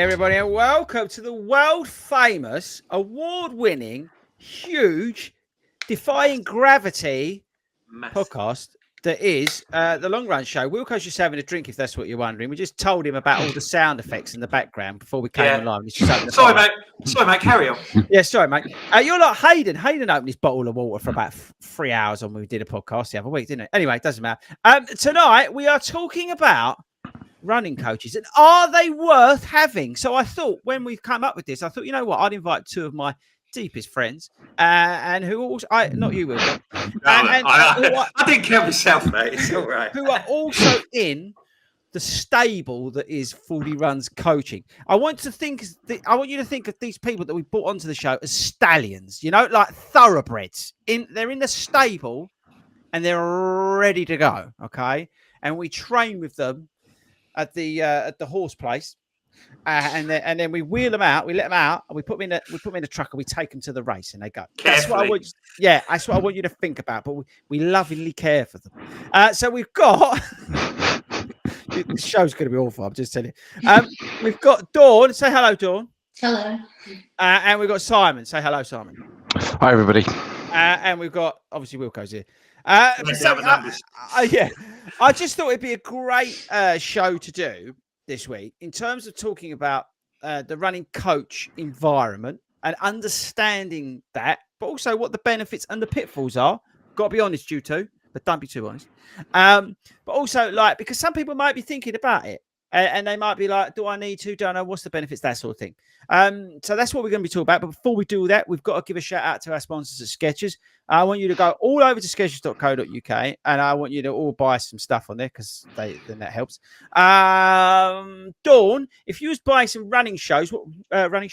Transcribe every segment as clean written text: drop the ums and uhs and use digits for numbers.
everybody, and welcome to the world-famous, award-winning, huge, defying gravity podcast that is the Long Run Show. Wilco's just having a drink, if that's what you're wondering. We just told him about all the sound effects in the background before we came online. He's just sorry, mate. Carry on. Yeah, sorry, mate. You're like Hayden. Hayden opened his bottle of water for about 3 hours when we did a podcast the other week, didn't it? Anyway, it doesn't matter. Tonight, we are talking about running coaches, and are they worth having? So I thought when we come up with this, I thought, you know what, I'd invite two of my deepest friends, and who also, not you, Will, I didn't kill myself, mate. It's all right. Who are also in the stable that is 40 Runs Coaching. I want you to think of these people that we brought onto the show as stallions, you know, like thoroughbreds. They're in the stable and they're ready to go. Okay, and we train with them at the horse place, and then we wheel them out, we let them out, and we put them in the truck, and we take them to the race, and they go. That's what I want. Yeah, that's what I want you to think about. But we lovingly care for them. So we've got. The show's going to be awful. I'm just telling you. We've got Dawn. Say hello, Dawn. Hello. And we've got Simon. Say hello, Simon. Hi, everybody. And we've got obviously Wilco's here. Yeah, I just thought it'd be a great show to do this week in terms of talking about the running coach environment and understanding that, but also what the benefits and the pitfalls are. Got to be honest, you two, but don't be too honest. But also, like, because some people might be thinking about it and they might be like, do I need to? Don't know. What's the benefits? That sort of thing. So that's what we're going to be talking about. But before we do that, we've got to give a shout out to our sponsors at Skechers. I want you to go all over to skechers.co.uk and I want you to all buy some stuff on there because then that helps. Dawn, if you was buying some running shoes, I'm trying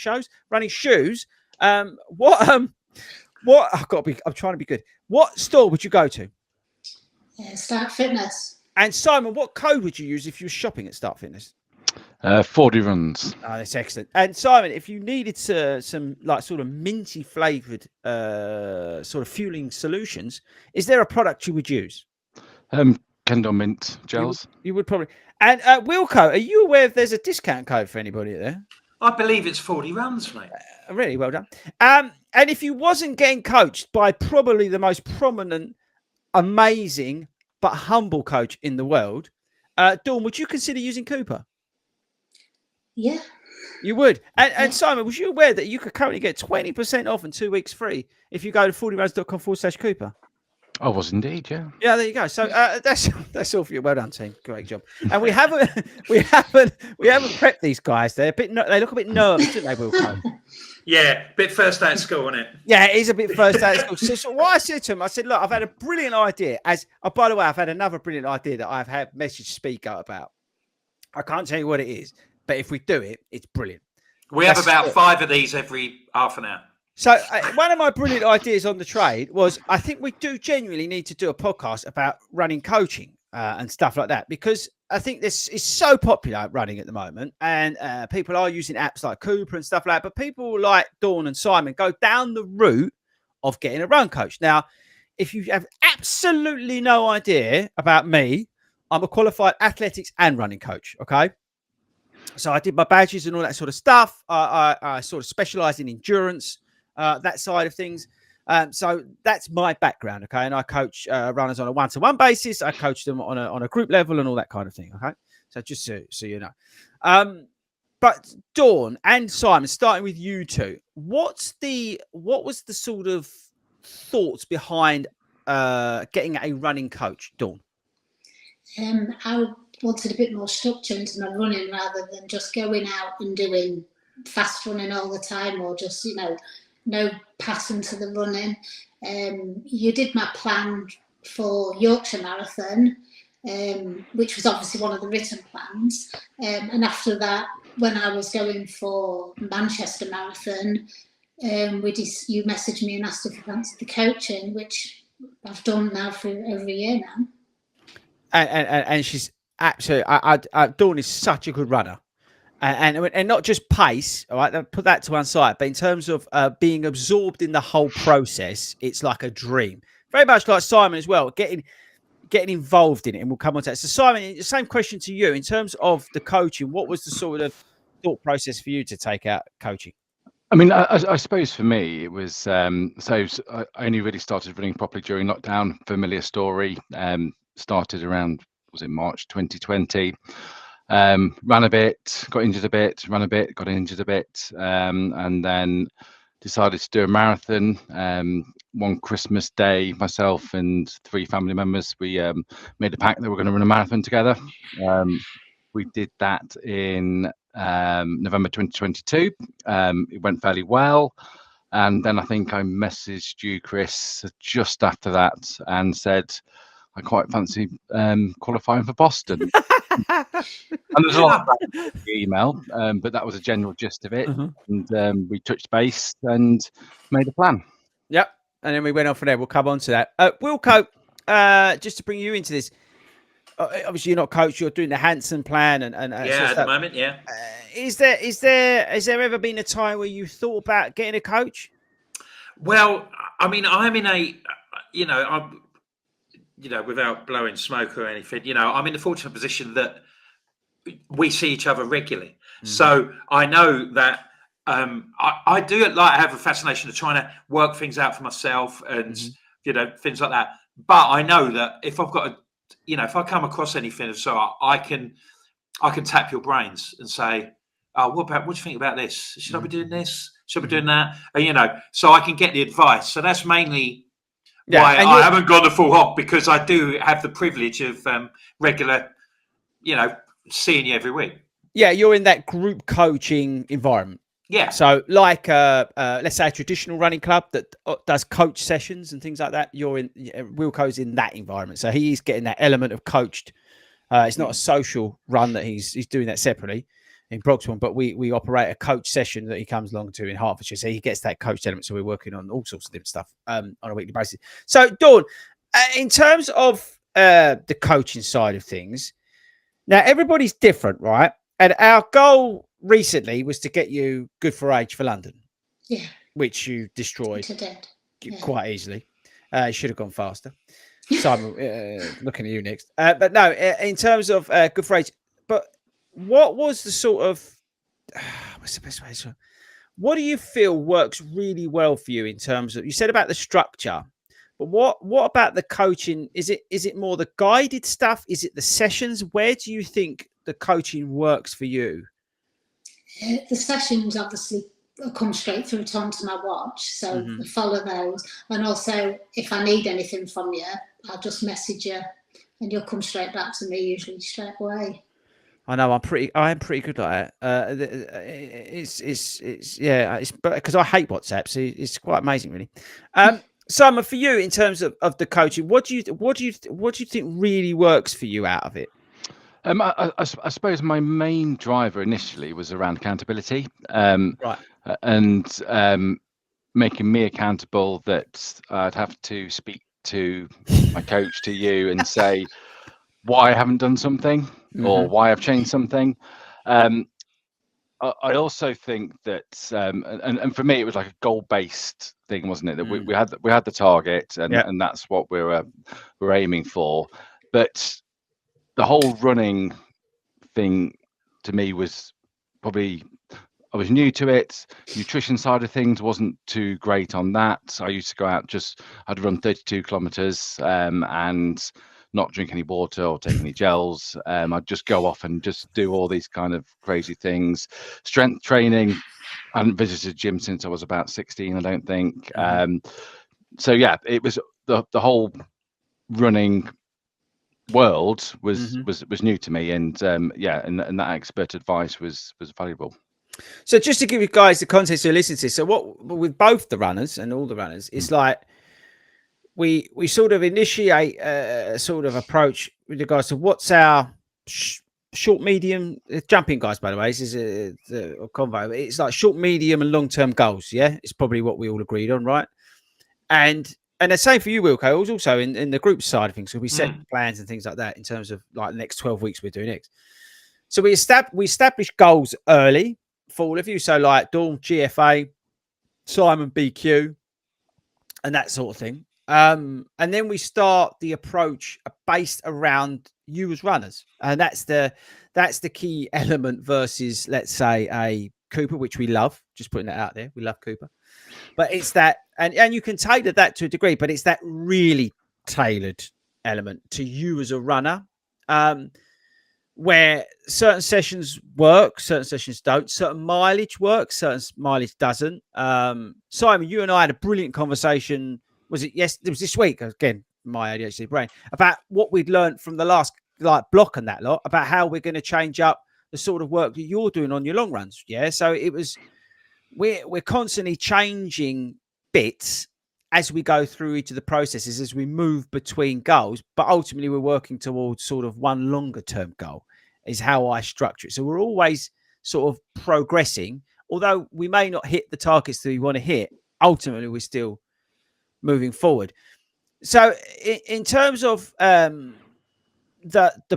to be good. What store would you go to? Start Fitness. And Simon, what code would you use if you were shopping at Start Fitness? 40 Runs. Oh, that's excellent. And Simon, if you needed some like sort of minty flavored sort of fueling solutions, is there a product you would use? Kendall Mint gels. You would probably. And Wilco, are you aware if there's a discount code for anybody there? I believe it's 40 Runs, mate. Really well done. And if you wasn't getting coached by probably the most prominent, amazing but humble coach in the world, Dawn, would you consider using Cooper? Yeah. You would. And Simon, was you aware that you could currently get 20% off and 2 weeks free if you go to 40runs.com/Cooper? I was indeed, yeah. Yeah, there you go. So that's all for you. Well done, team. Great job. And we haven't prepped these guys. They look a bit nervous, don't they, Wilco? Yeah, bit first day at school, isn't it? Yeah, it is a bit first day at school. So what I said to him, I said, look, I've had a brilliant idea. By the way, I've had another brilliant idea that I've had message Speaker about. I can't tell you what it is, but if we do it, it's brilliant. We have about 5 of these every half an hour. So one of my brilliant ideas on the trade was I think we do genuinely need to do a podcast about running coaching and stuff like that, because I think this is so popular running at the moment, and people are using apps like Cooper and stuff like that. But people like Dawn and Simon go down the route of getting a run coach. Now, if you have absolutely no idea about me, I'm a qualified athletics and running coach. Okay. So I did my badges and all that sort of stuff. I sort of specialize in endurance, that side of things. So that's my background, okay? And I coach runners on a one-to-one basis. I coach them on a group level and all that kind of thing, okay? So just so you know. But Dawn and Simon, starting with you two, what was the sort of thoughts behind getting a running coach, Dawn? I wanted a bit more structure into my running rather than just going out and doing fast running all the time, or just, no pattern to the running. You did my plan for Yorkshire Marathon, which was obviously one of the written plans. And after that, when I was going for Manchester Marathon, you messaged me and asked if I fancied the coaching, which I've done now for over a year now. And she's absolutely. Dawn is such a good runner. And not just pace, all right, put that to one side, but in terms of being absorbed in the whole process, it's like a dream. Very much like Simon as well, getting involved in it, and we'll come on to that. So Simon, the same question to you. In terms of the coaching, what was the sort of thought process for you to take out coaching? I mean, I suppose for me it was so I only really started running properly during lockdown. Familiar story. Started around, was it March 2020? Ran a bit, got injured a bit, ran a bit, got injured a bit, and then decided to do a marathon. One Christmas day, myself and 3 family members, we made a pact that we're going to run a marathon together. We did that in November 2022. It went fairly well. And then I think I messaged you, Chris, just after that and said, I quite fancy qualifying for Boston. And there's a lot of that in the email, but that was a general gist of it. And we touched base and made a plan. Yep. And then we went on from there. We'll come on to that. Wilco, just to bring you into this, obviously you're not coach, you're doing the Hanson plan and at the moment, yeah. Has there ever been a time where you thought about getting a coach? Well, I mean, I'm in a, I'm, without blowing smoke or anything, I'm in the fortunate position that we see each other regularly. So I know that I do have a fascination of trying to work things out for myself and, things like that. But I know that if I've got if I come across anything, so I can tap your brains and say, oh, what do you think about this? Should I be doing this? Should I be doing that? And, so I can get the advice. So that's mainly why I haven't gone the full hog, because I do have the privilege of regular, seeing you every week. Yeah, you're in that group coaching environment. Yeah. So like, let's say a traditional running club that does coach sessions and things like that. Wilco's in that environment. So he is getting that element of coached. It's not a social run that he's doing that separately in Broxbourne, but we operate a coach session that he comes along to in Hertfordshire. So he gets that coach element. So we're working on all sorts of different stuff on a weekly basis. So Dawn, in terms of the coaching side of things, now everybody's different, right? And our goal recently was to get you good for age for London. Yeah. Which you destroyed Yeah. quite easily. Should have gone faster. Simon, looking at you next. But no, in terms of good for age, but what was the sort of, what's the best way to, what do you feel works really well for you in terms of, you said about the structure, but what about the coaching? Is it more the guided stuff? Is it the sessions? Where do you think the coaching works for you? The sessions obviously come straight through onto my watch, so I follow those. And also, if I need anything from you, I'll just message you, and you'll come straight back to me, usually straight away. I know I am pretty good like that. It's because I hate WhatsApp, so it's quite amazing, really. Simon, for you in terms of the coaching, what do you think really works for you out of it? I suppose my main driver initially was around accountability, Right, and making me accountable, that I'd have to speak to my coach, to you, and say why I haven't done something or why I've changed something. I also think that, and for me, it was like a goal-based thing, wasn't it? That we had the target, and that's what we're aiming for. But the whole running thing to me was probably, I was new to it. Nutrition side of things wasn't too great on that. I used to go out, I'd run 32 kilometers and not drink any water or take any gels. I'd just go off and just do all these kind of crazy things. Strength training, I hadn't visited a gym since I was about 16, I don't think. So yeah, it was the whole running world was new to me, and and that expert advice was valuable. So just to give you guys the context to listen to, so what with both the runners and all the runners, it's like we sort of initiate a sort of approach with regards to what's our short, medium, jumping guys, by the way, this is a convo. It's like short, medium and long-term goals. Yeah, it's probably what we all agreed on, right? And the same for you, Wilco. It was also in the group side of things. So we set plans and things like that in terms of like the next 12 weeks we're doing X. So we established goals early for all of you. So like Dawn, GFA, Simon, BQ, and that sort of thing. And then we start the approach based around you as runners, and that's the key element versus, let's say, a Cooper, which we love. Just putting that out there, we love Cooper, but it's that, and you can tailor that to a degree, but it's that really tailored element to you as a runner, where certain sessions work, certain sessions don't, certain mileage works, certain mileage doesn't. Simon, you and I had a brilliant conversation. Was it this week? Again, my ADHD brain, about what we'd learned from the last block and that lot, about how we're going to change up the sort of work that you're doing on your long runs. Yeah. So it was, we're constantly changing bits as we go through each of the processes, as we move between goals, but ultimately we're working towards sort of one longer term goal, is how I structure it. So we're always sort of progressing, although we may not hit the targets that we want to hit. Ultimately, we're still moving forward. So in terms of the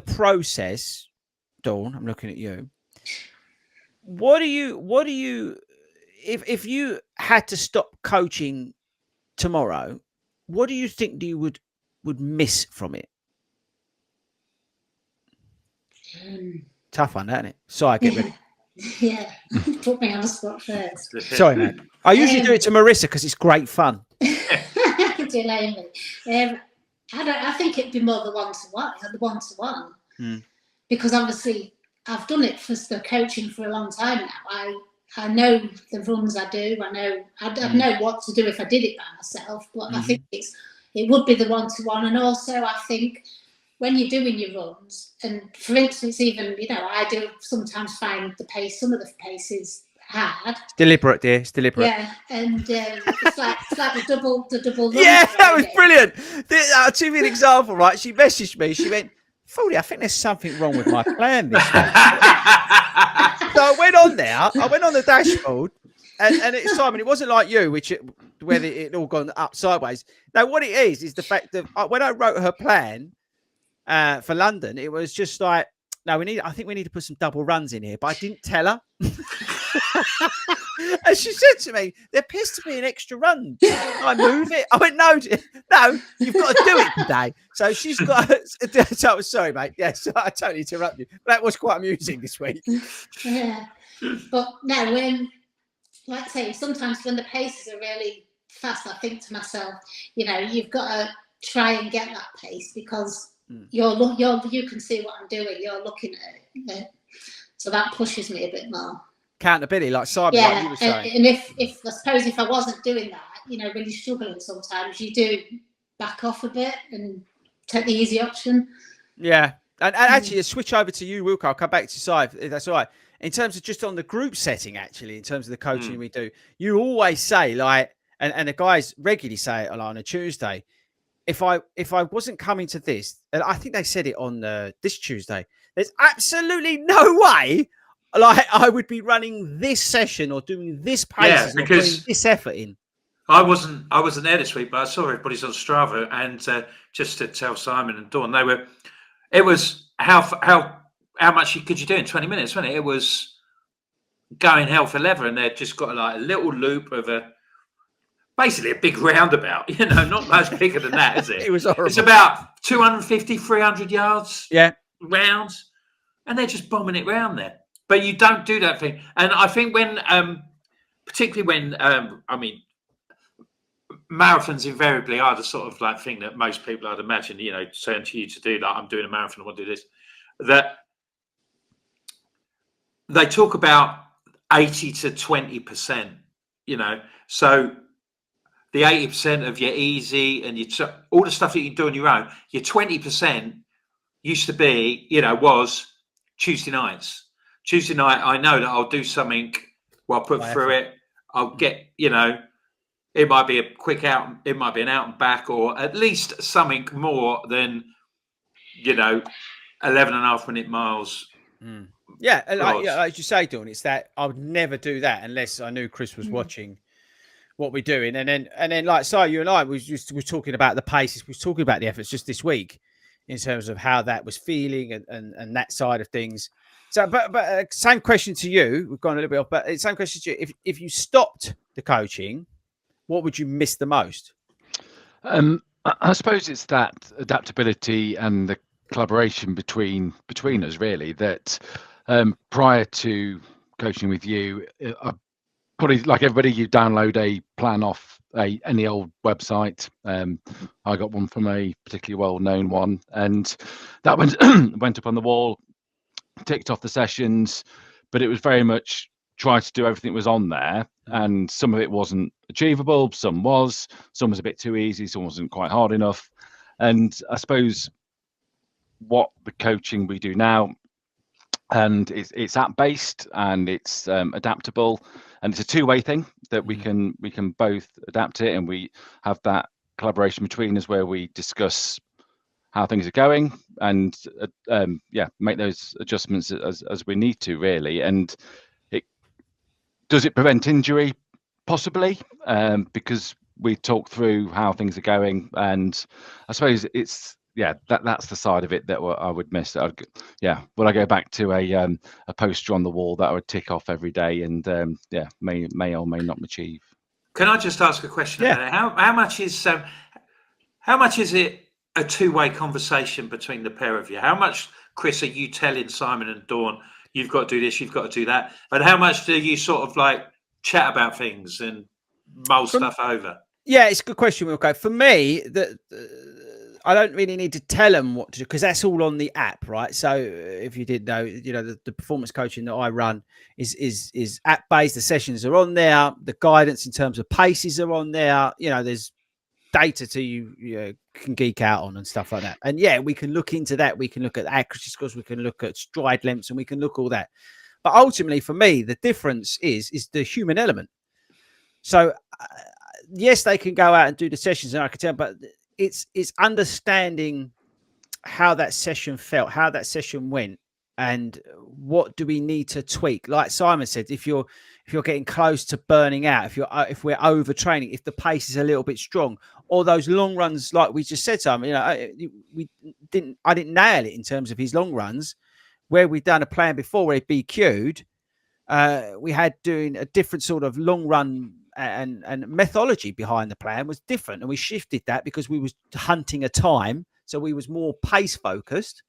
process, Dawn, I'm looking at you. What do you, if you had to stop coaching tomorrow, what do you think you would miss from it? Tough one, isn't it? Sorry, get ready. Yeah, put me on the spot first. Sorry, man. I usually do it to Marissa because it's great fun. Delay me. I think it'd be more the one-to-one, because obviously I've done it for the coaching for a long time now. I know the runs I do. I know what to do if I did it by myself. But I think it would be the one-to-one, and also I think when you're doing your runs, and for instance, even I do sometimes find some of the paces hard. It's deliberate, dear. It's deliberate. Yeah, and it's like the double. Yeah, that was brilliant. I'll give you an example, right? She messaged me. She went, "Foldy, I think there's something wrong with my plan this week." So I went on there. I went on the dashboard, and it's Simon. It wasn't like you, where it all gone up sideways. No, what it is the fact that when I wrote her plan for London, it was just like, no, I think we need to put some double runs in here, but I didn't tell her. And she said to me, there appears to be an extra run. I move it. I went, no, you've got to do it today. So she's got. So sorry, mate. Yes, I totally interrupted you. That was quite amusing this week. Yeah, but no, like I say, sometimes when the paces are really fast, I think to myself, you've got to try and get that pace, because you can see what I'm doing. You're looking at it, so that pushes me a bit more. Accountability, like Simon, like you were saying. And if I suppose if I wasn't doing that, really struggling sometimes, you do back off a bit and take the easy option. Yeah, and actually, to switch over to you, Wilco, I'll come back to Si, if that's all right. In terms of just on the group setting, actually, in terms of the coaching we do, you always say, like, and the guys regularly say it on a Tuesday, if I wasn't coming to this, and I think they said it on this Tuesday, there's absolutely no way, like, I would be running this session or doing this pace or putting this effort in. I wasn't there this week, but I saw everybody's on Strava, and just to tell Simon and Dawn, it was how much could you do in 20 minutes, wasn't it? It was going hell for leather, and they'd just got like a little loop of basically a big roundabout, not much bigger than that, is it? It was horrible. It's about 250, 300 yards rounds, and they're just bombing it round there. But you don't do that thing. And I think particularly when, marathons invariably are the sort of like thing that most people, I'd imagine, saying to you to do, like, I'm doing a marathon, I want to do this, that they talk about 80 to 20%, so the 80% of your easy and all the stuff that you can do on your own, your 20% used to be, was Tuesday nights. Tuesday night, I know that I'll do something, I'll put through it. I'll get, it might be a quick out, it might be an out and back, or at least something more than, 11 and a half minute miles. Yeah, and like you say, Dawn, it's that I would never do that unless I knew Chris was watching what we're doing. And then like, so you and I we're talking about the paces, we were talking about the efforts just this week in terms of how that was feeling and that side of things. So, but same question to you. We've gone a little bit off, but same question to you. If you stopped the coaching, what would you miss the most? I suppose it's that adaptability and the collaboration between us, really. That prior to coaching with you, I probably, like everybody, you download a plan off any old website. I got one from a particularly well-known one, and that went went up on the wall, ticked off the sessions, but it was very much try to do everything that was on there, and some of it wasn't achievable, some was a bit too easy, some wasn't quite hard enough. And I suppose what the coaching we do now, and it's app based and it's adaptable, and it's a two-way thing that we can both adapt it, and we have that collaboration between us where we discuss how things are going and make those adjustments as we need to, really. And does it prevent injury? Possibly, because we talk through how things are going, and I suppose it's that's the side of it that I would miss. Would I go back to a poster on the wall that I would tick off every day, and may or may not achieve. Can I just ask a question? Yeah. How much is it a two-way conversation between the pair of you? How much, Chris, are you telling Simon and Dawn, you've got to do this, you've got to do that? And how much do you sort of like chat about things and mull stuff over? Yeah, it's a good question, Wilco. For me, I don't really need to tell them what to do because that's all on the app, right? So if you didn't know, the performance coaching that I run is app-based. The sessions are on there. The guidance in terms of paces are on there. There's data to you can geek out on and stuff like that. And we can look into that. We can look at accuracy scores. We can look at stride lengths, and we can look all that. But ultimately, for me, the difference is the human element. So yes, they can go out and do the sessions, and I can tell, but it's understanding how that session felt, how that session went, and what do we need to tweak. Like Simon said, if you're getting close to burning out, if we're overtraining, if the pace is a little bit strong, or those long runs, like we just said, Simon, I didn't nail it in terms of his long runs, where we'd done a plan before where he BQ'd. We had doing a different sort of long run and methodology behind the plan was different, and we shifted that because we was hunting a time, so we was more pace focused,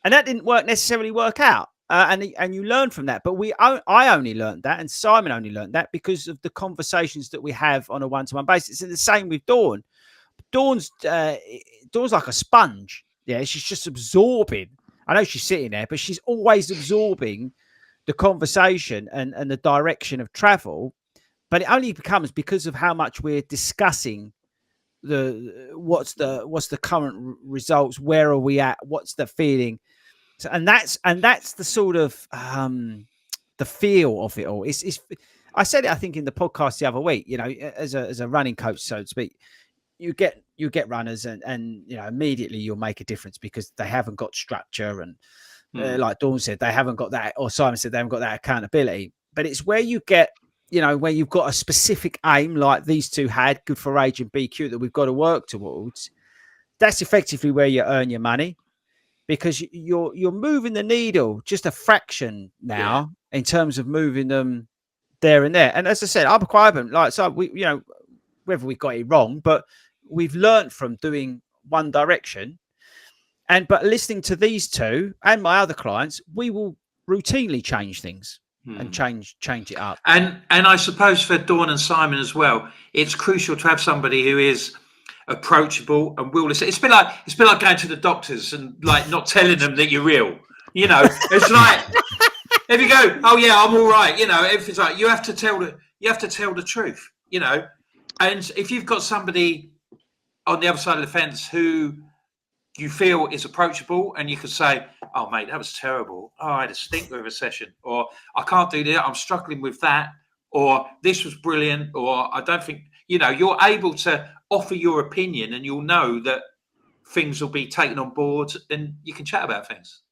and that didn't necessarily work out. And you learn from that, but I only learned that, and Simon only learned that because of the conversations that we have on a one-to-one basis. And the same with Dawn. Dawn's like a sponge. Yeah, she's just absorbing. I know she's sitting there, but she's always absorbing the conversation and the direction of travel. But it only becomes because of how much we're discussing what's the current results, where are we at, what's the feeling. So, and that's the sort of the feel of it all. It's I said it, I think, in the podcast the other week. As a running coach, so to speak, you get runners, and immediately you'll make a difference because they haven't got structure, and like Dawn said, they haven't got that, or Simon said they haven't got that accountability. But it's where you get, where you've got a specific aim, like these two had, good for age and BQ, that we've got to work towards. That's effectively where you earn your money. Because you're moving the needle just a fraction now in terms of moving them there and there. And as I said, I'm quite open. Like, so we, whether we got it wrong, but we've learned from doing one direction. But listening to these two and my other clients, we will routinely change things and change it up. And I suppose for Dawn and Simon as well, it's crucial to have somebody who is approachable and will listen. It's a bit like going to the doctors and like not telling them that you're ill. It's like if you go, oh yeah, I'm all right. Everything's like you have to tell the truth. And if you've got somebody on the other side of the fence who you feel is approachable, and you could say, oh mate, that was terrible. Oh, I had a stinker of a session, or I can't do that. I'm struggling with that, or this was brilliant, or I don't think. You're able to offer your opinion, and you'll know that things will be taken on board, and you can chat about things.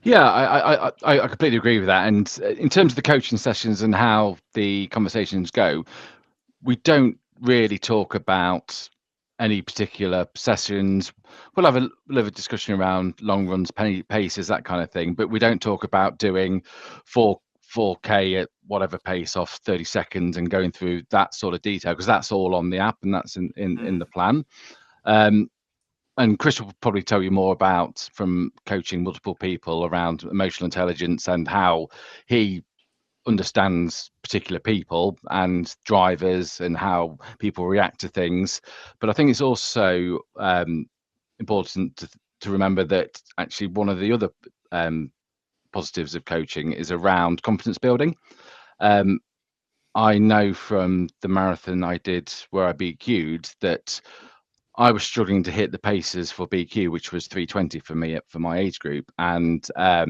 Yeah, I completely agree with that. And in terms of the coaching sessions and how the conversations go, we don't really talk about any particular sessions. We'll have a discussion around long runs, paces, that kind of thing, but we don't talk about doing 4K at whatever pace off 30 seconds and going through that sort of detail, because that's all on the app and that's in the plan. And Chris will probably tell you more about, from coaching multiple people, around emotional intelligence and how he understands particular people and drivers and how people react to things. But I think it's also important to remember that actually one of the other positives of coaching is around confidence building. I know from the marathon I did where I BQ'd that I was struggling to hit the paces for BQ, which was 3:20 for me for my age group. And a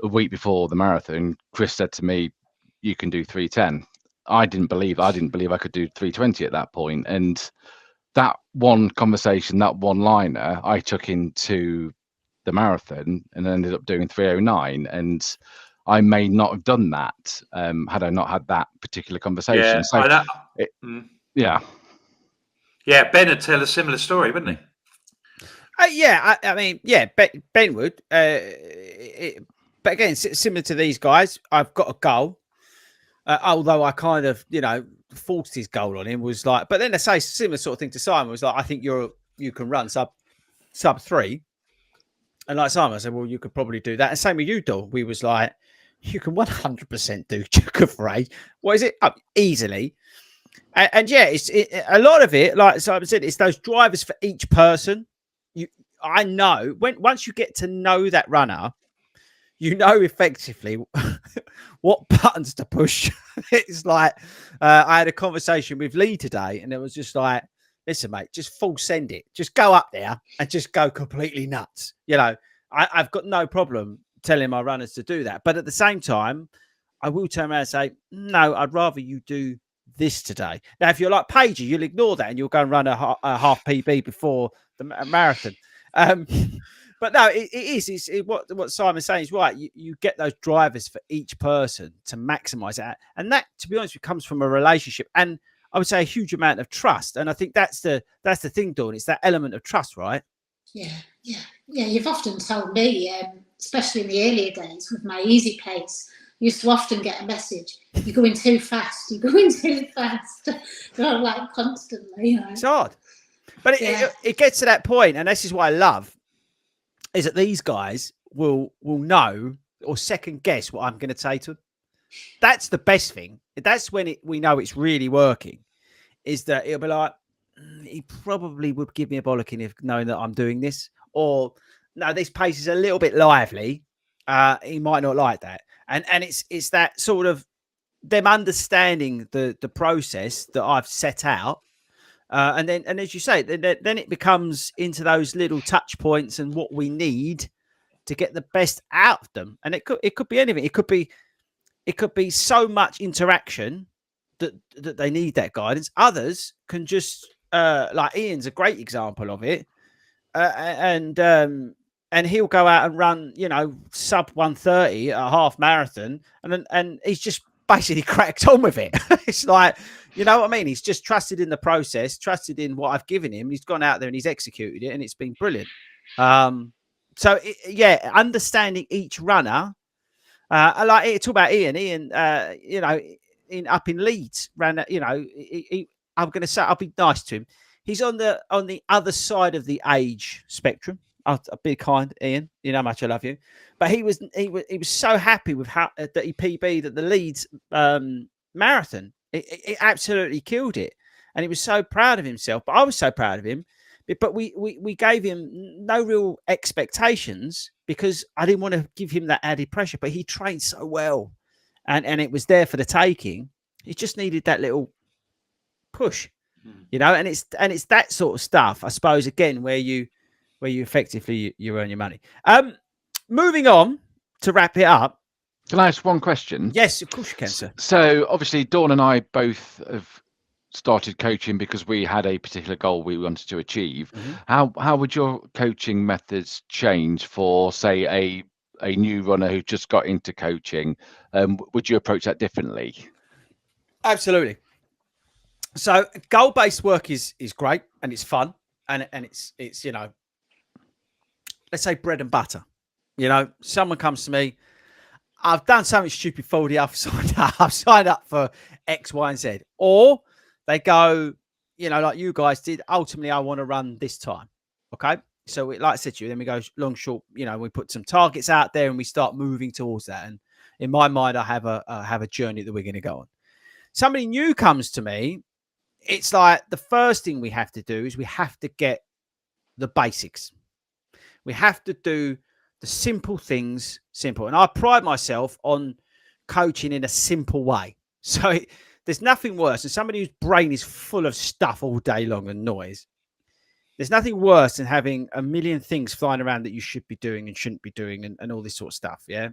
week before the marathon, Chris said to me, "You can do 3:10." I didn't believe I could do 3:20 at that point. And that one conversation, that one liner, I took into the marathon and ended up doing 3:09. And I may not have done that had I not had that particular conversation. Yeah, Ben would tell a similar story, wouldn't he? I mean, Ben would. But again, similar to these guys, I've got a goal. Although I kind of, forced his goal on him, was like, but then I say similar sort of thing to Simon, was like, I think you can run sub 3. And like Simon, I said, well, you could probably do that. And same with you, Dol. We was like, you can 100% do Chuka for age. What is it? Easily. And yeah, it's a lot of it, like Simon said, it's those drivers for each person. I know once you get to know that runner, you know effectively what buttons to push. It's like I had a conversation with Lee today, and it was just like, listen, mate, just full send it. Just go up there and just go completely nuts. I've got no problem telling my runners to do that. But at the same time, I will turn around and say, no, I'd rather you do this today. Now, if you're like Paige, you'll ignore that and you'll go and run a half PB before the marathon. But no, it is. What Simon's saying is right. You get those drivers for each person to maximise that. And that, to be honest, comes from a relationship. And I would say a huge amount of trust. And I think that's the thing, Dawn. It's that element of trust, right? Yeah. You've often told me, especially in the earlier days with my easy pace, I used to often get a message, you're going too fast, you're going too fast. Like constantly, It's hard. But it gets to that point, and this is what I love, is that these guys will know or second guess what I'm going to say to them. That's the best thing. That's when we know it's really working, is that it'll be like, he probably would give me a bollocking if knowing that I'm doing this. Or, no, this pace is a little bit lively. He might not like that. And it's that sort of them understanding the process that I've set out. And as you say, then it becomes into those little touch points and what we need to get the best out of them. And it could be anything. It could be so much interaction that they need that guidance. Others can just like Ian's a great example of it. And he'll go out and run, sub 1:30 at a half marathon, and he's just basically cracked on with it. It's like, you know what I mean? He's just trusted in the process, trusted in what I've given him. He's gone out there and he's executed it, and it's been brilliant. So understanding each runner. I like talk about Ian. Up in Leeds, ran. I'm going to say, I'll be nice to him. He's on the other side of the age spectrum. I'll be kind, Ian. You know how much I love you. But he was so happy with how that he PB'd at the Leeds marathon. It absolutely killed it, and he was so proud of himself. But I was so proud of him. But we gave him no real expectations because I didn't want to give him that added pressure. But he trained so well, and it was there for the taking. He just needed that little push, and it's that sort of stuff, I suppose. Again, where you effectively you earn your money. Moving on to wrap it up. Can I ask one question? Yes, of course you can, sir. So obviously Dawn and I both have started coaching because we had a particular goal we wanted to achieve. Mm-hmm. How would your coaching methods change for, say, a new runner who just got into coaching? Would you approach that differently? Absolutely. So goal-based work is great and it's fun and it's let's say bread and butter. Someone comes to me, I've done something stupid for the other side. I've signed up for X, Y, and Z. Or they go, like you guys did, ultimately, I want to run this time. Okay. So, like I said to you, then we go long, short, we put some targets out there and we start moving towards that. And in my mind, I have a journey that we're going to go on. Somebody new comes to me. It's like the first thing we have to do is we have to get the basics. We have to do the simple things simple. And I pride myself on coaching in a simple way. So there's nothing worse than somebody whose brain is full of stuff all day long and noise. There's nothing worse than having a million things flying around that you should be doing and shouldn't be doing and all this sort of stuff. Yeah.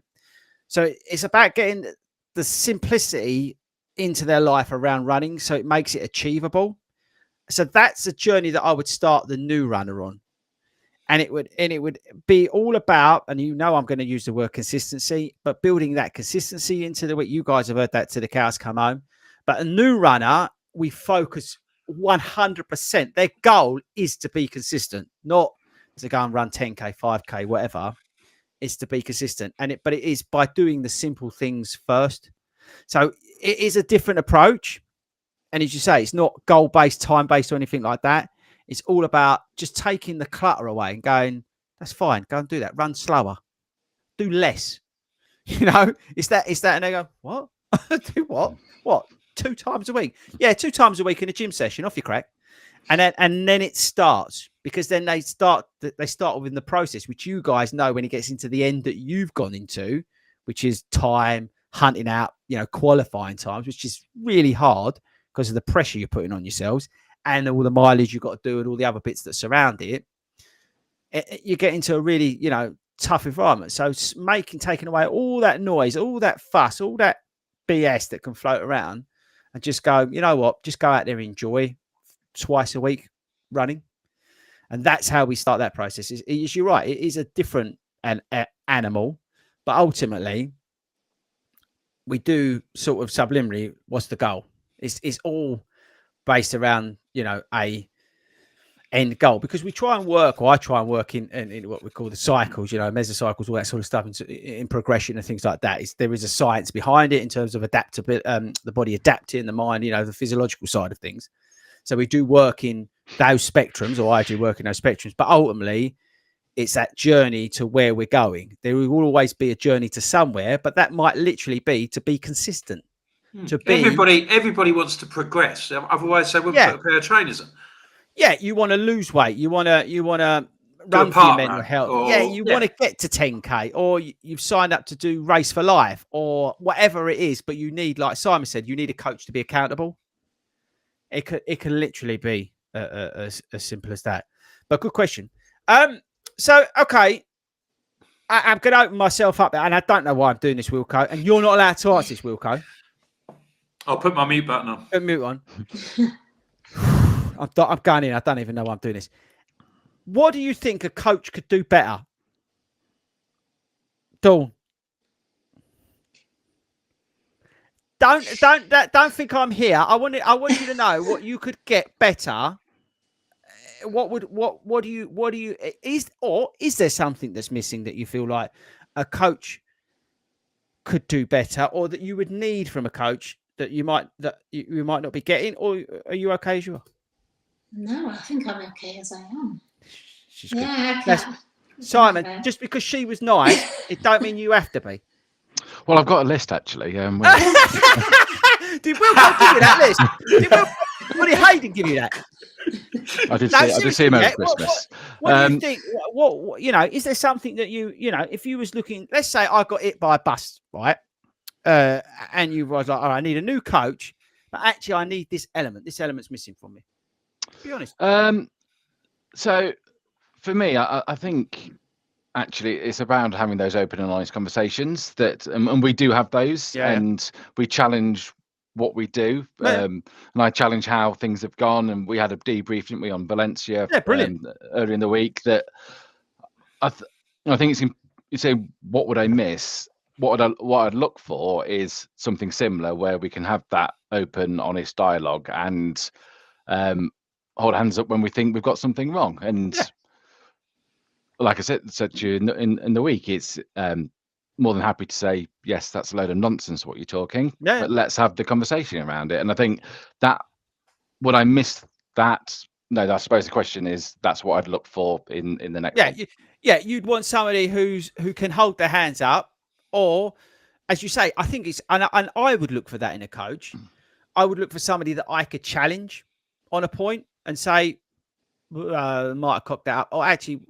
So it's about getting the simplicity into their life around running so it makes it achievable. So that's a journey that I would start the new runner on. And it would be all about, and I'm going to use the word consistency, but building that consistency into the week. You guys have heard that to the cows come home. But a new runner, we focus 100%. Their goal is to be consistent, not to go and run 10K, 5K, whatever. It's to be consistent. But it is by doing the simple things first. So it is a different approach. And as you say, it's not goal-based, time-based or anything like that. It's all about just taking the clutter away and going, that's fine. Go and do that. Run slower. Do less. It's that. And they go, what? Do what? What? 2 times a week? Yeah, 2 times a week in a gym session. Off you crack. And then it starts, because then they start within the process, which you guys know when it gets into the end that you've gone into, which is time, hunting out, qualifying times, which is really hard because of the pressure you're putting on yourselves and all the mileage you've got to do and all the other bits that surround it. You get into a really, tough environment. So taking away all that noise, all that fuss, all that BS that can float around, and just go, you know what, just go out there and enjoy twice a week running. And that's how we start that process. You're right. It is a different animal, but ultimately we do sort of subliminally, what's the goal? It's all based around, a end goal, because I try and work in what we call the cycles, mesocycles, all that sort of stuff in progression and things like that. There is a science behind it in terms of adaptability, the body adapting, the mind, the physiological side of things. So we do work in those spectrums, or I do work in those spectrums, but ultimately it's that journey to where we're going. There will always be a journey to somewhere, but that might literally be to be consistent. Everybody wants to progress. Otherwise, they wouldn't put a pair of trainers on. Yeah, you want to lose weight. You want to run for your mental health. You want to get to 10K, or you've signed up to do Race for Life, or whatever it is. But you need, like Simon said, you need a coach to be accountable. It can literally be as simple as that. But good question. So okay, I'm going to open myself up, and I don't know why I'm doing this, Wilco, and you're not allowed to answer this, Wilco. I'll put my mute button on. Put mute on. I'm going in. I don't even know why I'm doing this. What do you think a coach could do better? Dawn. Don't think I'm here. I want you to know what you could get better. What do you is there something that's missing that you feel like a coach could do better, or that you would need from a coach that you might not be getting, or are you okay as you are? No, I think I'm okay as I am. She's good. Simon, just because she was nice, it don't mean you have to be. Well, I've got a list actually. Did Wilco give you that list? What did Hayden give you that? I did see him over Christmas. What do you think? What is there something that if you was looking, let's say I got hit by a bus, right? And you was like, I need a new coach, but actually I need this element. This element's missing from me. Be honest. So for me, I think actually it's about having those open and honest conversations and we do have those, and we challenge what we do, and I challenge how things have gone. And we had a debrief, didn't we, on Valencia earlier in the week. That I think it's you say, what would I miss? What I'd look for is something similar where we can have that open, honest dialogue and hold hands up when we think we've got something wrong. And like I said to you in the week, it's more than happy to say, yes, that's a load of nonsense what you're talking, Yeah. but let's have the conversation around it. And I think that would I miss that? No, I suppose the question is that's what I'd look for in the next one. You'd want somebody who can hold their hands up, or as you say, I think it's and I would look for that in a coach. I would look for somebody that I could challenge on a point and say, might have cocked that up, or actually,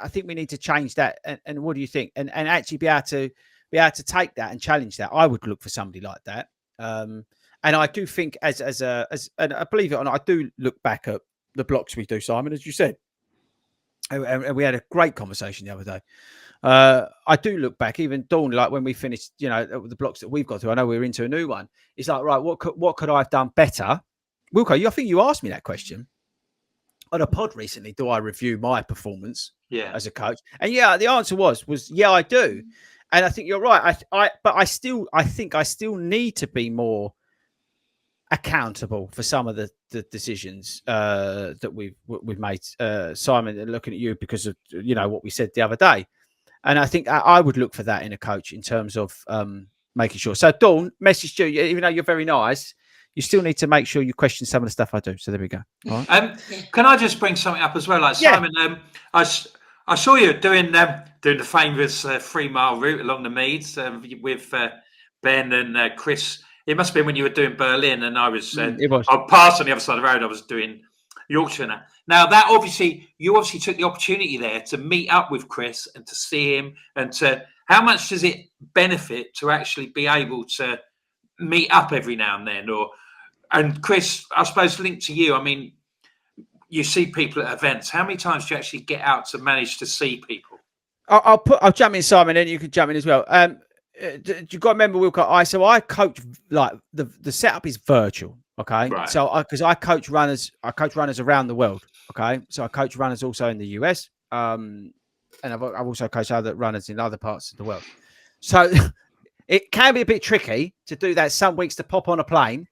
I think we need to change that. And what do you think? And actually be able to take that and challenge that. I would look for somebody like that. And I do think and I believe it or not, I do look back at the blocks we do, Simon, as you said. And we had a great conversation the other day. I do look back, even Dawn, like when we finished, the blocks that we've got to. I know we're into a new one. It's like, right, what could I have done better? Wilco, I think you asked me that question on a pod recently. Do I review my performance as a coach? And the answer was yeah, I do. And I think you're right. But I think I still need to be more accountable for some of the decisions that we've made, Simon, looking at you because of what we said the other day. And I think I would look for that in a coach in terms of making sure. So Dawn, message to you, even though you're very nice, you still need to make sure you question some of the stuff I do. So there we go. All right. Can I just bring something up as well? Like Simon, I saw you doing the famous 3 mile route along the Meads with Ben and Chris. It must have been when you were doing Berlin, and I was. I passed on the other side of the road. I was doing Yorkshire. Now that you obviously took the opportunity there to meet up with Chris and to see him, and to how much does it benefit to actually be able to meet up every now and then? And Chris, I suppose linked to you. I mean, you see people at events. How many times do you actually get out to manage to see people? I'll jump in, Simon, and you can jump in as well. You got to remember, Wilco. I coach, like the setup is virtual. Okay, right. So because I coach runners around the world. Okay, so I coach runners also in the US, and I've also coached other runners in other parts of the world. So it can be a bit tricky to do that. Some weeks to pop on a plane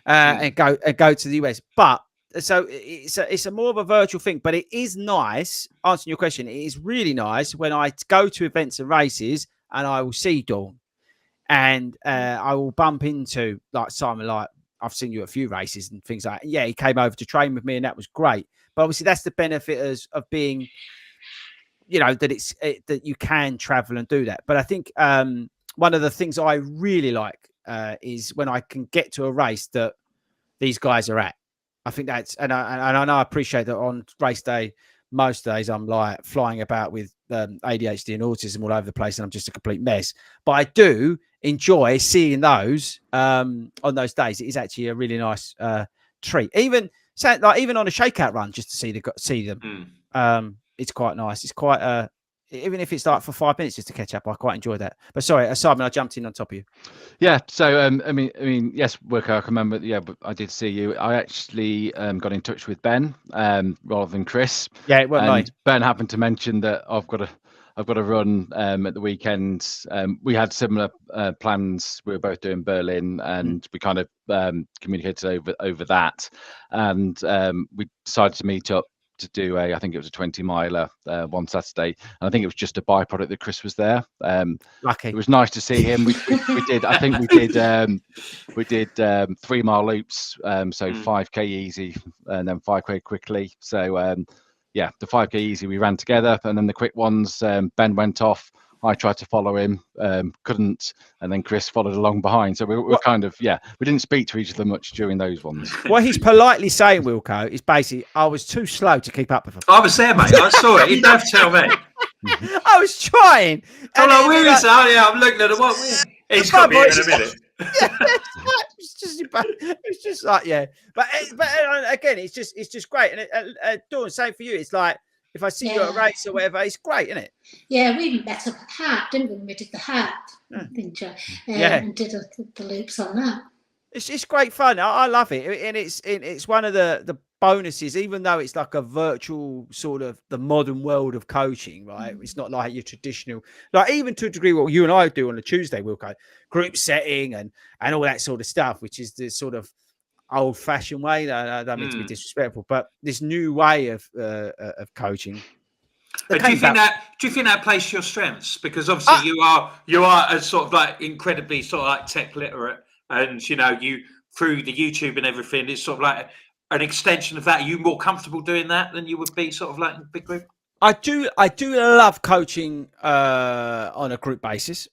and go to the US, but so it's a more of a virtual thing. But it is nice. Answering your question, it is really nice when I go to events and races and I will see Dawn, and I will bump into like Simon. Like I've seen you at a few races and things like that. Yeah, he came over to train with me, and that was great. But obviously, that's the benefit of being, that you can travel and do that. But I think one of the things I really like is when I can get to a race that these guys are at. I think that's, and I know I appreciate that on race day, most days I'm like flying about with ADHD and autism all over the place, and I'm just a complete mess. But I do enjoy seeing those on those days. It is actually a really nice treat. Even on a shakeout run, just to see them. It's quite nice. It's quite even if it's like for 5 minutes just to catch up, I quite enjoy that. But sorry, Simon, I jumped in on top of you. Yeah. So I mean, yes, Wilco, I can remember. Yeah, but I did see you. I actually got in touch with Ben rather than Chris. Yeah, it wasn't me. Ben happened to mention that I've got to run at the weekend. We had similar plans. We were both doing Berlin, and we kind of communicated over that, and we decided to meet up to do I think it was a 20 miler one Saturday, and I think it was just a byproduct that Chris was there. Lucky. It was nice to see him. We did 3 mile loops, so 5k easy and then 5k quickly. So the 5k easy we ran together, and then the quick ones, Ben went off. I tried to follow him, couldn't, and then Chris followed along behind. So we were kind of, we didn't speak to each other much during those ones. What he's politely saying, Wilco, is basically, I was too slow to keep up with him. I was there, mate. I saw it. You don't have to tell me. I was trying. I'm like, where is that? Yeah, I'm looking at the one. He's got me in a minute. It's just like, yeah. But again, it's just great. And Dawn, same for you. It's like, if I see you at a race or whatever, it's great, isn't it? Yeah, we even met up at Hart, didn't we? When we did the Hart, and did the loops on that. It's great fun. I love it, and it's one of the bonuses. Even though it's like a virtual sort of the modern world of coaching, right? It's not like your traditional, like even to a degree what you and I do on a Tuesday, Wilco, group setting and all that sort of stuff, which is the sort of old-fashioned way. I don't mean to be disrespectful, but this new way of coaching Do you think that plays to your strengths? Because obviously you are a sort of like incredibly sort of like tech literate, and you through the YouTube and everything, it's sort of like an extension of that. Are you more comfortable doing that than you would be sort of like in a big group? I do love coaching on a group basis,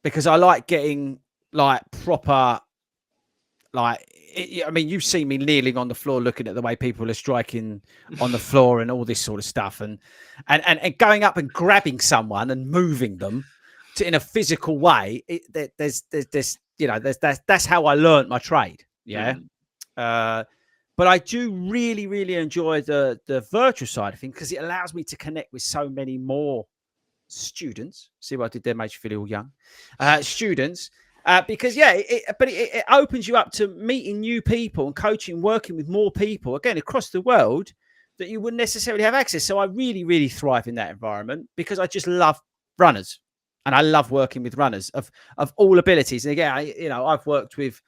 because I like getting like proper, like, I mean, you've seen me kneeling on the floor looking at the way people are striking on the floor and all this sort of stuff, and going up and grabbing someone and moving them in a physical way. That's how I learned my trade. Yeah. But I do really, really enjoy the virtual side of things because it allows me to connect with so many more students. See what I did there? Made you feel all young. Students. Because it opens you up to meeting new people and coaching, working with more people again across the world that you wouldn't necessarily have access. So I really, really thrive in that environment because I just love runners and I love working with runners of all abilities. And again, I've worked with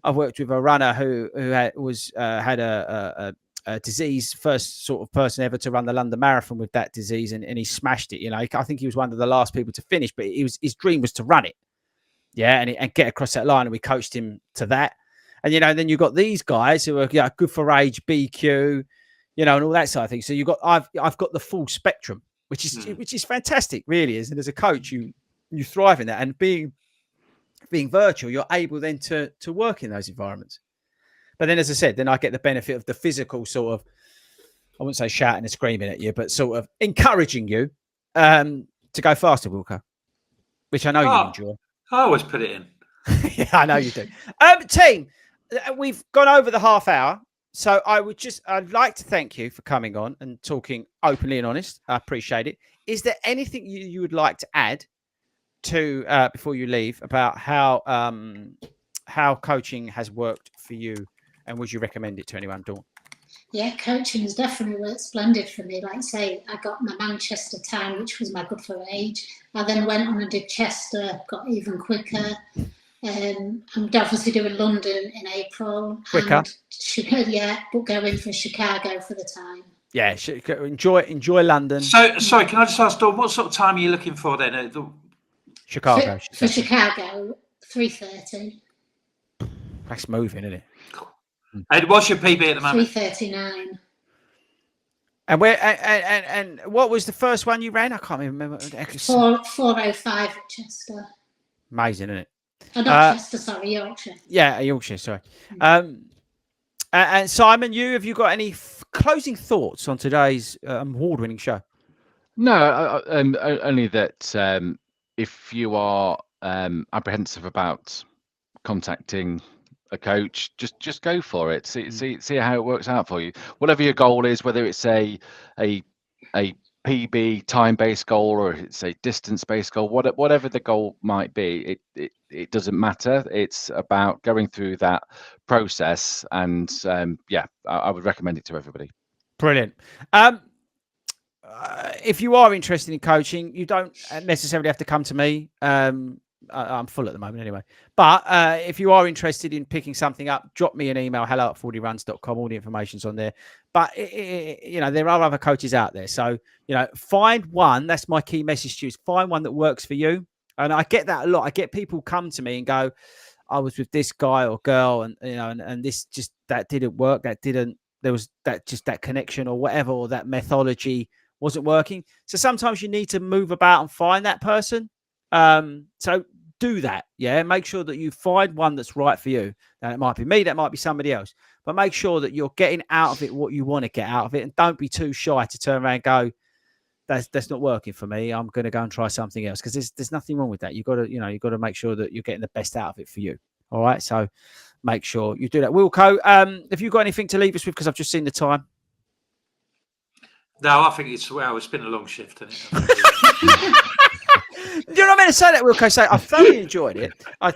a runner who had a disease, first sort of person ever to run the London Marathon with that disease, and he smashed it. I think he was one of the last people to finish, but his dream was to run it. Yeah, and get across that line, and we coached him to that. And then you've got these guys who are good for age, BQ, and all that side of things. So I've got the full spectrum, which is fantastic, really is. And as a coach, you thrive in that. And being virtual, you're able then to work in those environments. But then, as I said, then I get the benefit of the physical sort of, I wouldn't say shouting and screaming at you, but sort of encouraging you to go faster, Wilco, which I know you enjoy. I always put it in. Yeah, I know you do. Team, we've gone over the half hour. So I'd like to thank you for coming on and talking openly and honest. I appreciate it. Is there anything you would like to add to before you leave about how coaching has worked for you, and would you recommend it to anyone, Dawn? Yeah, coaching has definitely worked splendid for me. Like I say, I got my Manchester time, which was my good for age. I then went on and did Chester, got even quicker. I'm obviously doing London in April. Quicker. But going for Chicago for the time. Yeah, enjoy London. So, sorry, can I just ask, Dawn, what sort of time are you looking for then? Chicago. For Chicago, 3:30. That's moving, isn't it? And what's your PB at the moment? 3:39. And and what was the first one you ran? I can't even remember. 4:05 at Chester. Amazing, isn't it? Not Chester, sorry, Yorkshire. Yeah, Yorkshire, sorry. And Simon, have you got any closing thoughts on today's award-winning show? No, only that if you are apprehensive about contacting a coach, just go for it. See how it works out for you. Whatever your goal is, whether it's a PB time-based goal or it's a distance-based goal, whatever the goal might be, it doesn't matter. It's about going through that process, and I would recommend it to everybody. Brilliant. If you are interested in coaching, you don't necessarily have to come to me. I'm full at the moment anyway. But if you are interested in picking something up, drop me an email, hello@40runs.com. All the information's on there. But, there are other coaches out there. So, find one. That's my key message to you, is find one that works for you. And I get that a lot. I get people come to me and go, I was with this guy or girl and, and this just, that didn't work. There was that connection or whatever, or that methodology wasn't working. So sometimes you need to move about and find that person. So do that. Yeah. Make sure that you find one that's right for you. Now, it might be me, that might be somebody else, but make sure that you're getting out of it what you want to get out of it. And don't be too shy to turn around and go, that's not working for me. I'm going to go and try something else. Because there's nothing wrong with that. You've got to make sure that you're getting the best out of it for you. All right. So make sure you do that. Wilco, have you got anything to leave us with? Because I've just seen the time. No, I think it's been a long shift, hasn't it? You know what I meant to say that, Wilco? Say I thoroughly enjoyed it. I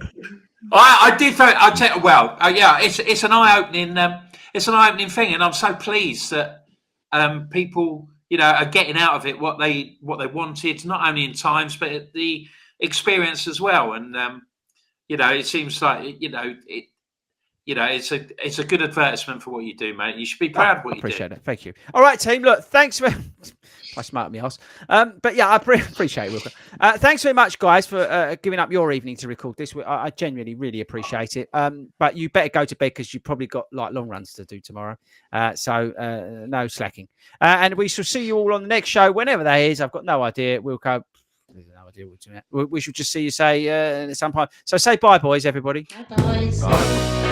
did. I tell you, well, it's an eye-opening thing, and I'm so pleased that people, are getting out of it what they wanted, not only in times but the experience as well. And it seems like it's a good advertisement for what you do, mate. You should be proud of what you do. Appreciate it. Thank you. All right, team. Look, thanks for. I smart me ass. But yeah, I appreciate it, Wilco. Thanks very much, guys, for giving up your evening to record this. I genuinely really appreciate it. But you better go to bed because you've probably got like long runs to do tomorrow. So no slacking. And we shall see you all on the next show, whenever that is. I've got no idea. Wilco, no idea what to do. We should just see you say at some point. So say bye, boys, everybody. Bye, boys. Bye.